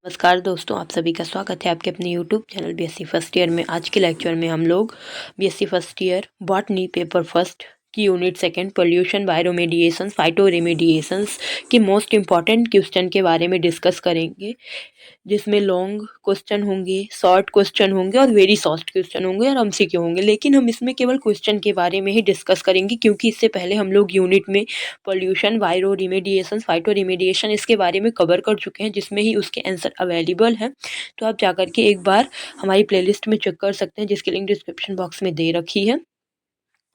नमस्कार दोस्तों, आप सभी का स्वागत है आपके अपने YouTube channel BSc first year में। आज के लेक्चर में हम लोग BSc first year botany paper first की यूनिट सेकंड पोल्यूशन बायोरेमेडिएशंस फाइटो रेमेडिएशंस के मोस्ट इम्पॉर्टेंट क्वेश्चन के बारे में डिस्कस करेंगे, जिसमें लॉन्ग क्वेश्चन होंगे, शॉर्ट क्वेश्चन होंगे और वेरी शॉर्ट क्वेश्चन होंगे और एमसीक्यू होंगे। लेकिन हम इसमें केवल क्वेश्चन के बारे में ही डिस्कस करेंगे, क्योंकि इससे पहले हम लोग यूनिट में pollution bio remediation phyto remediation इसके बारे में कवर कर चुके हैं, जिसमें ही उसके आंसर अवेलेबल हैं। तो आप जाकर के एक बार हमारी प्लेलिस्ट में चेक कर सकते हैं, जिसकी लिंक डिस्क्रिप्शन बॉक्स में दे रखी है।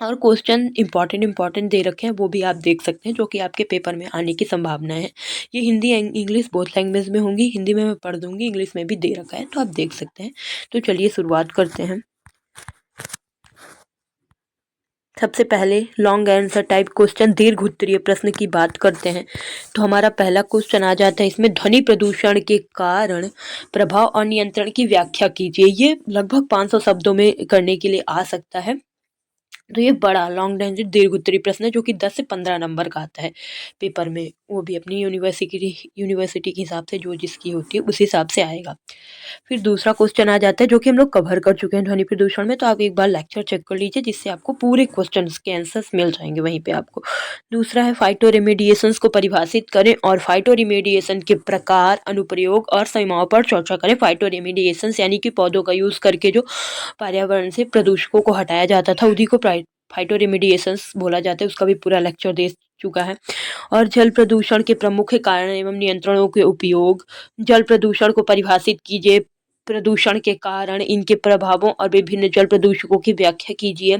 और क्वेश्चन इंपॉर्टेंट दे रखे हैं, वो भी आप देख सकते हैं, जो कि आपके पेपर में आने की संभावना है। ये हिंदी इंग्लिश बोथ लैंग्वेज में होंगी। हिंदी में मैं पढ़ दूंगी, इंग्लिश में भी दे रखा है, तो आप देख सकते हैं। तो चलिए शुरुआत करते हैं। सबसे पहले लॉन्ग आंसर टाइप क्वेश्चन, दीर्घ उत्तरीय प्रश्न की बात करते हैं। तो हमारा पहला क्वेश्चन आ जाता है इसमें, ध्वनि प्रदूषण के कारण प्रभाव और नियंत्रण की व्याख्या कीजिए। ये लगभग 500 शब्दों में करने के लिए आ सकता है। तो ये बड़ा लॉन्ग आंसर दीर्घ उत्तरीय प्रश्न है, जो कि 10 से 15 नंबर का आता है पेपर में। वो भी अपनी यूनिवर्सिटी के हिसाब से, जो जिसकी होती है उस हिसाब से आएगा। फिर दूसरा क्वेश्चन आ जाता है, जो कि हम लोग कवर कर चुके हैं ध्वनि प्रदूषण में। तो आप एक बार लेक्चर चेक कर लीजिए, जिससे आपको पूरे क्वेश्चन के आंसर्स मिल जाएंगे वहीं पे आपको। दूसरा है फाइटो रेमेडिएशंस को परिभाषित करें और फाइटो रेमेडिएशन के प्रकार, अनुप्रयोग और सीमाओं पर चर्चा करें। फाइटो रेमेडिएशंस यानी कि पौधों का यूज करके जो पर्यावरण से प्रदूषकों को हटाया जाता था, उसी को फाइटो रेमेडिएशंस बोला जाता है। उसका भी पूरा लेक्चर दे चुका है। और जल प्रदूषण के प्रमुख कारण एवं नियंत्रणों के उपयोग, जल प्रदूषण को परिभाषित कीजिए, प्रदूषण के कारण, इनके प्रभावों और विभिन्न जल प्रदूषकों की व्याख्या कीजिए।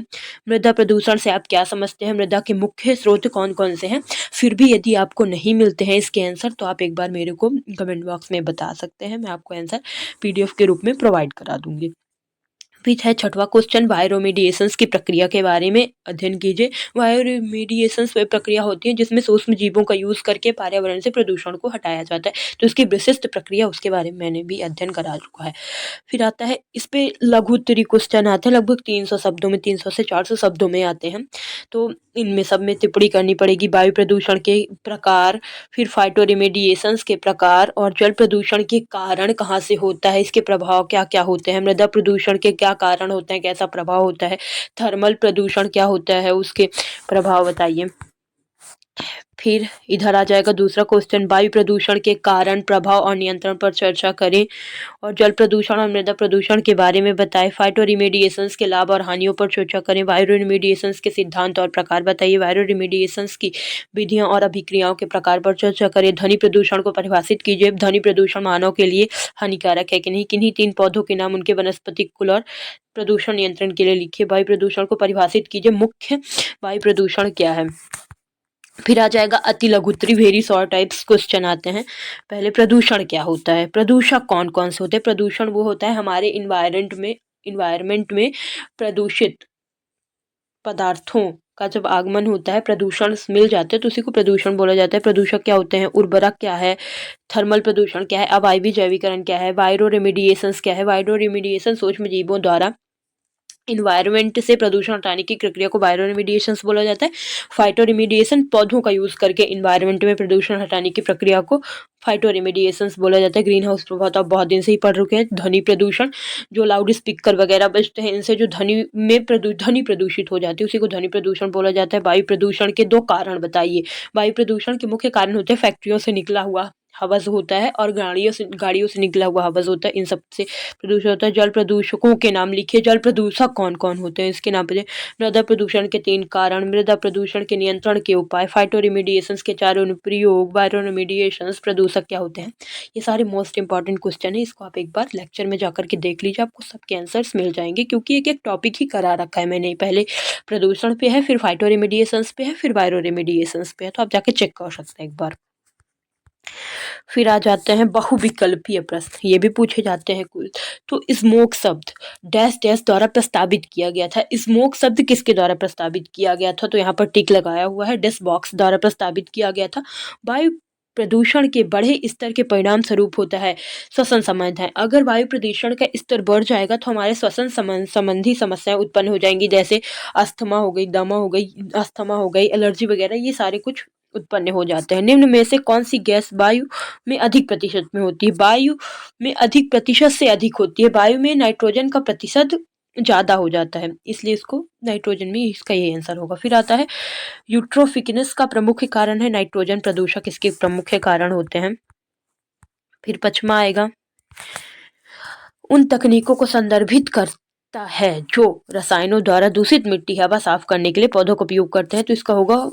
मृदा प्रदूषण से आप क्या समझते हैं, मृदा के मुख्य स्रोत कौन कौन से हैं। फिर भी यदि आपको नहीं मिलते हैं इसके आंसर, तो आप एक बार मेरे को कमेंट बॉक्स में बता सकते हैं। मैं आपको आंसर पीडीएफ के रूप में प्रोवाइड करा दूंगी। फिर है छठवां क्वेश्चन, बायोरेमेडिएशंस की प्रक्रिया के बारे में अध्ययन कीजिए। बायोरेमेडिएशंस वह प्रक्रिया होती है जिसमें सूक्ष्म जीवों का यूज करके पर्यावरण से प्रदूषण को हटाया जाता है। तो इसकी विशिष्ट प्रक्रिया, उसके बारे में मैंने भी अध्ययन करा चुका है। फिर आता है इस पे लघु उत्तरीय क्वेश्चन आते हैं, लगभग 300 शब्दों में, 300 से 400 शब्दों में आते हैं। तो इनमें सब में टिप्पणी करनी पड़ेगी। वायु प्रदूषण के प्रकार, फिर फाइटो रेमेडिएशंस के प्रकार, और जल प्रदूषण के कारण कहाँ से होता है, इसके प्रभाव क्या क्या होते हैं, मृदा प्रदूषण के क्या कारण होते हैं, कैसा प्रभाव होता है, थर्मल प्रदूषण क्या होता है, उसके प्रभाव बताइए। फिर इधर आ जाएगा दूसरा क्वेश्चन, वायु प्रदूषण के कारण, प्रभाव और नियंत्रण पर चर्चा करें और जल प्रदूषण और मृदा प्रदूषण के बारे में बताएं। फाइटो रेमेडिएशंस के लाभ और हानियों पर चर्चा करें। वायु रेमेडिएशंस के सिद्धांत और प्रकार बताइए। वायु रेमेडिएशंस की विधियों और अभिक्रियाओं के प्रकार पर चर्चा करें। ध्वनि प्रदूषण को परिभाषित कीजिए। ध्वनि प्रदूषण मानव के लिए हानिकारक है कि नहीं। किन्हीं 3 पौधों के नाम, उनके वनस्पतिक कुल और प्रदूषण नियंत्रण के लिए लिखिए। वायु प्रदूषण को परिभाषित कीजिए। मुख्य वायु प्रदूषण क्या है। फिर आ जाएगा अति लघु उत्तरीय वेरी शॉर्ट टाइप्स क्वेश्चन आते हैं। पहले प्रदूषण क्या होता है, प्रदूषक कौन कौन से होते हैं। प्रदूषण वो होता है हमारे इन्वायरमेंट में प्रदूषित पदार्थों का जब आगमन होता है, प्रदूषण मिल जाते हैं, तो उसी को प्रदूषण बोला जाता है। प्रदूषक क्या होते हैं, उर्वरक क्या है, थर्मल प्रदूषण क्या है, अवायवीय जैवीकरण क्या है, वायरो रेमेडिएशंस क्या है। वायरो रेमेडिएशन सूक्ष्म जीवों द्वारा इन्वायरमेंट से प्रदूषण हटाने की प्रक्रिया को बायो रेमेडिएशंस बोला जाता है। फाइटो रेमेडिएशन पौधों का यूज करके इन्वायरमेंट में प्रदूषण हटाने की प्रक्रिया को फाइटो रेमेडिएशंस बोला जाता है। ग्रीन हाउस प्रभाव तो आप बहुत दिन से ही पढ़ रखे हैं। ध्वनि प्रदूषण, जो लाउड स्पीकर वगैरह बजते हैं, इनसे जो ध्वनि प्रदूषित हो जाती है, उसी को ध्वनि प्रदूषण बोला जाता है। वायु प्रदूषण के 2 कारण बताइए। वायु प्रदूषण के मुख्य कारण होते हैं फैक्ट्रियों से निकला हुआ हवस होता है और गाड़ियों से निकला हुआ हवस होता है, इन सब से प्रदूषण होता है। जल प्रदूषकों के नाम लिखिए। जल प्रदूषक कौन कौन होते हैं, इसके नाम पे। मृदा प्रदूषण के 3 कारण, मृदा प्रदूषण के नियंत्रण के उपाय, फाइटो रेमेडिएशंस के 4 अनुप्रयोग, बायो रेमेडिएशंस, प्रदूषक क्या होते हैं। ये सारे मोस्ट इंपॉर्टेंट क्वेश्चन है। इसको आप एक बार लेक्चर में जाकर के देख लीजिए, आपको सबके आंसर्स मिल जाएंगे, क्योंकि एक एक टॉपिक ही करा रखा है मैंने। पहले प्रदूषण पे है, फिर फाइटो रेमेडिएशंस पे है, फिर बायो रेमेडिएशंस पे है। तो आप जाके चेक कर सकते हैं एक बार। फिर आ जाते हैं बहुविकल्पीय प्रश्न, ये भी पूछे जाते हैं कुल। तो स्मोक शब्द डैश डैश द्वारा प्रस्तावित किया गया था। स्मोक शब्द किसके द्वारा प्रस्तावित किया गया था, तो यहाँ पर टिक लगाया हुआ है, डैश बॉक्स द्वारा प्रस्तावित किया गया था। वायु प्रदूषण के बढ़े स्तर के परिणाम स्वरूप होता है श्वसन समाधान। अगर वायु प्रदूषण का स्तर बढ़ जाएगा, तो हमारे श्वसन संबंधी समस्याएं उत्पन्न हो जाएंगी, जैसे अस्थमा हो गई, दमा हो गई, एलर्जी वगैरह, ये सारे कुछ उत्पन्न हो जाते हैं। निम्न में से कौन सी गैस वायु में अधिक प्रतिशत में होती है? वायु में अधिक प्रतिशत से अधिक होती है। वायु में नाइट्रोजन का प्रतिशत ज़्यादा हो जाता है, इसलिए इसको नाइट्रोजन में इसका यही आंसर होगा। फिर आता है यूट्रोफिकनेस का प्रमुख कारण है नाइट्रोजन प्रदूषक इसके प्रमुख कारण होते हैं। फिर पचमा आएगा उन तकनीकों को संदर्भित करता है जो रसायनों द्वारा दूषित मिट्टी हवा साफ करने के लिए पौधों का उपयोग करते हैं, तो इसका होगा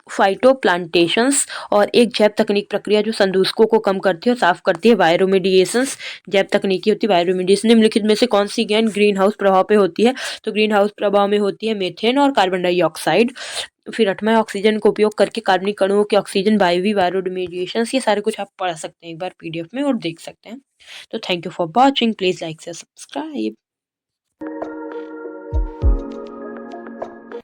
फाइटोप्लांटेशंस। और एक जैव तकनीक प्रक्रिया जो संदूषकों को कम करती है और साफ करती है बायोरेमेडिएशंस जैव तकनीकी होती है बायोरेमेडिएशन। निम्नलिखित में से कौन सी गैस ग्रीन हाउस प्रभाव पे होती है? तो ग्रीन हाउस प्रभाव में होती है मीथेन और कार्बन डाइऑक्साइड। फिर 8वां ऑक्सीजन का उपयोग करके कार्बनिक अणुओं के ऑक्सीजन वायवी बायोरेमेडिएशंस, ये सारे कुछ आप पढ़ सकते हैं एक बार पीडीएफ में और देख सकते हैं। तो thank you for watching, please like से सब्सक्राइब।